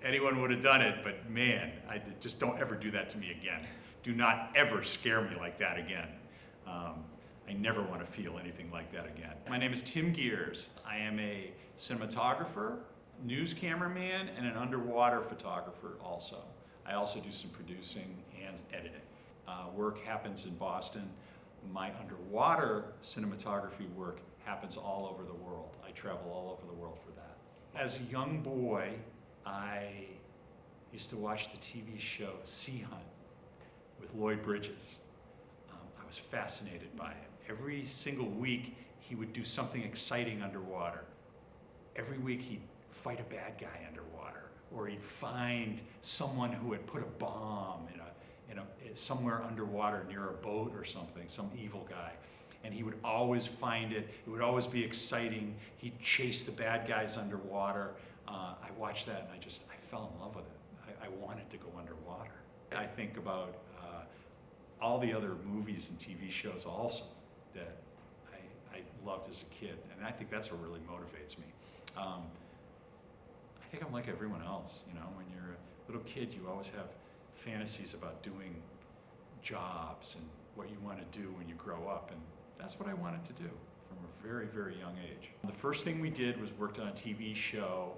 anyone would have done it, but man, just don't ever do that to me again. Do not ever scare me like that again. I never want to feel anything like that again. My name is Tim Geers. I am a cinematographer, news cameraman, and an underwater photographer also. I also do some producing and editing. Work happens in Boston. My underwater cinematography work happens all over the world. I travel all over the world for that. As a young boy, I used to watch the TV show Sea Hunt with Lloyd Bridges. I was fascinated by him. Every single week, he would do something exciting underwater. Every week, he'd fight a bad guy underwater, or he'd find someone who had put a bomb somewhere underwater near a boat or something, some evil guy. And he would always find it. It would always be exciting. He'd chase the bad guys underwater. I watched that and I fell in love with it. I wanted to go underwater. I think about all the other movies and TV shows also that I loved as a kid, and I think that's what really motivates me. I think I'm like everyone else, you know, when you're a little kid, you always have fantasies about doing jobs and what you want to do when you grow up, and that's what I wanted to do from a very, very young age. The first thing we did was worked on a TV show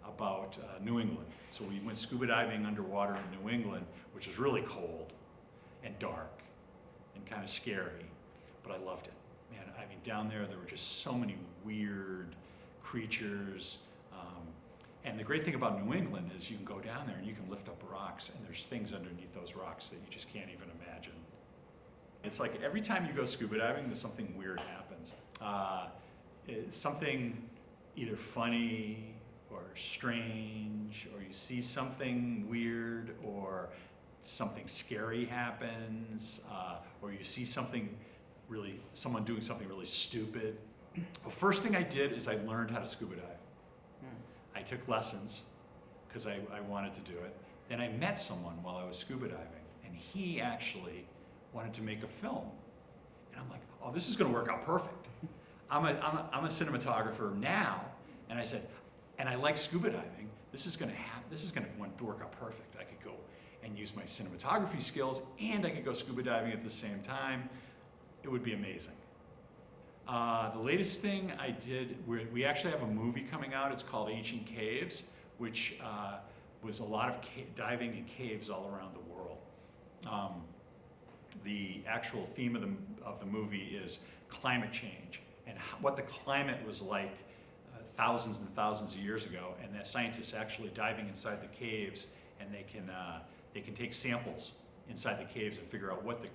about New England. So we went scuba diving underwater in New England, which was really cold and dark and kind of scary, but I loved it. Man, I mean, down there were just so many weird creatures. And the great thing about New England is you can go down there and you can lift up rocks, and there's things underneath those rocks that you just can't even imagine. It's like every time you go scuba diving, there's something weird happens. It's something either funny or strange, or you see something weird, or something scary happens, or you see someone doing something really stupid. The first thing I did is I learned how to scuba dive. I took lessons because I wanted to do it. Then I met someone while I was scuba diving, and he actually wanted to make a film. And I'm like, oh, this is going to work out perfect. I'm a cinematographer now, and I said, and I like scuba diving. This is going to work out perfect. I could go and use my cinematography skills, and I could go scuba diving at the same time. It would be amazing. The latest thing I did, we actually have a movie coming out. It's called Ancient Caves, which was a lot of diving in caves all around the world. The actual theme of the movie is climate change and what the climate was like thousands and thousands of years ago. And the scientists actually diving inside the caves, and they can take samples inside the caves and figure out what the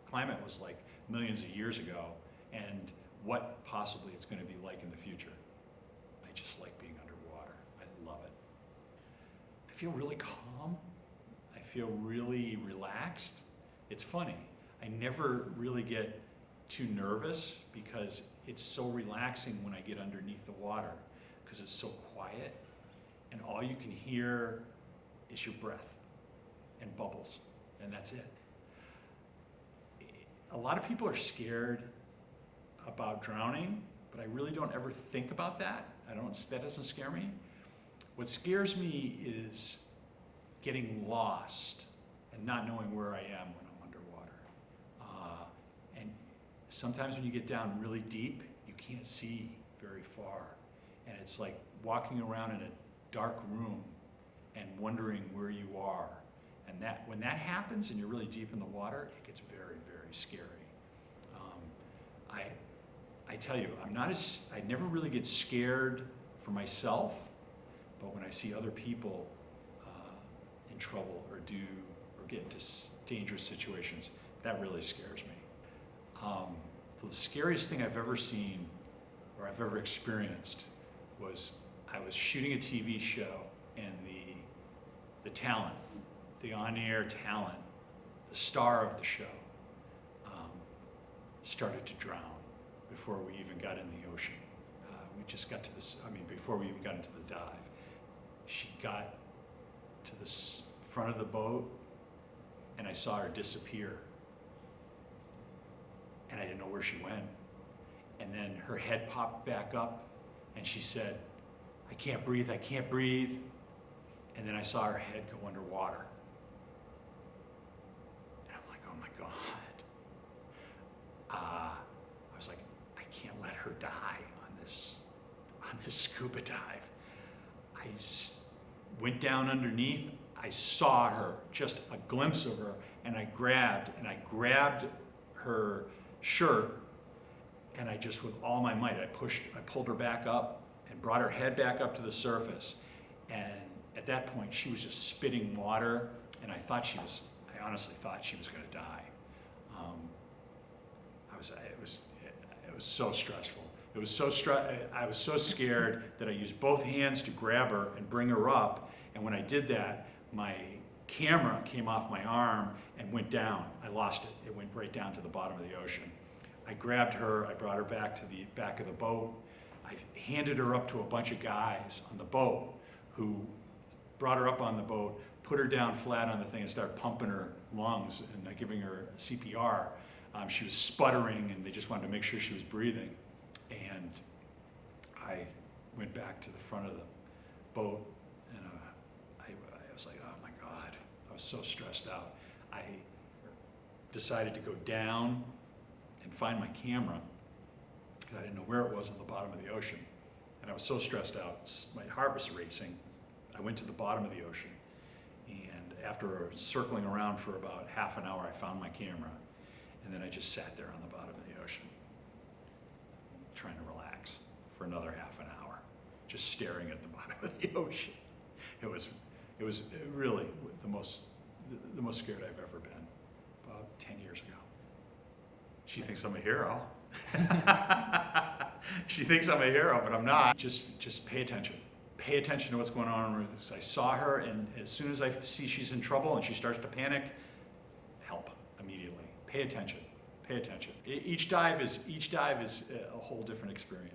climate was like millions of years ago, and what possibly it's going to be like in the future. I just like being underwater. I love it. I feel really calm. I feel really relaxed. It's funny. I never really get too nervous because it's so relaxing when I get underneath the water, because it's so quiet and all you can hear is your breath and bubbles, and that's it. A lot of people are scared about drowning, but I really don't ever think about that. That doesn't scare me. What scares me is getting lost and not knowing where I am when I'm underwater. And sometimes when you get down really deep, you can't see very far. And it's like walking around in a dark room and wondering where you are. And when that happens and you're really deep in the water, it gets very, very scary. I tell you, I never really get scared for myself, but when I see other people in trouble or get into dangerous situations, that really scares me. The scariest thing I've ever seen or I've ever experienced was I was shooting a TV show, and the talent, the on-air talent, the star of the show, started to drown before we even got in the ocean. We just got to before we even got into the dive. She got to the front of the boat, and I saw her disappear. And I didn't know where she went. And then her head popped back up, and she said, "I can't breathe, I can't breathe." and then I saw her head go underwater. And I'm like, oh my God. I was like, I can't let her die on this scuba dive. I went down underneath. I saw her, just a glimpse of her, and I grabbed her shirt, and I just, with all my might, I pulled her back up and brought her head back up to the surface. And at that point, she was just spitting water, and I honestly thought she was going to die. It was so stressful. I was so scared that I used both hands to grab her and bring her up. And when I did that, my camera came off my arm and went down. I lost it. It went right down to the bottom of the ocean. I grabbed her, I brought her back to the back of the boat. I handed her up to a bunch of guys on the boat who brought her up on the boat, put her down flat on the thing and started pumping her lungs and giving her CPR. She was sputtering, and they just wanted to make sure she was breathing. And I went back to the front of the boat, and I was like, oh my God. I was so stressed out. I decided to go down and find my camera, because I didn't know where it was on the bottom of the ocean. And I was so stressed out, my heart was racing. I went to the bottom of the ocean, and after circling around for about half an hour, I found my camera. And then I just sat there on the bottom of the ocean, trying to relax for another half an hour, just staring at the bottom of the ocean. It was really the most scared I've ever been, about 10 years ago. She thinks I'm a hero. She thinks I'm a hero, but I'm not. Just pay attention. Pay attention to what's going on. I saw her, and as soon as I see she's in trouble and she starts to panic, help immediately. Pay attention. Pay attention. Each dive is a whole different experience.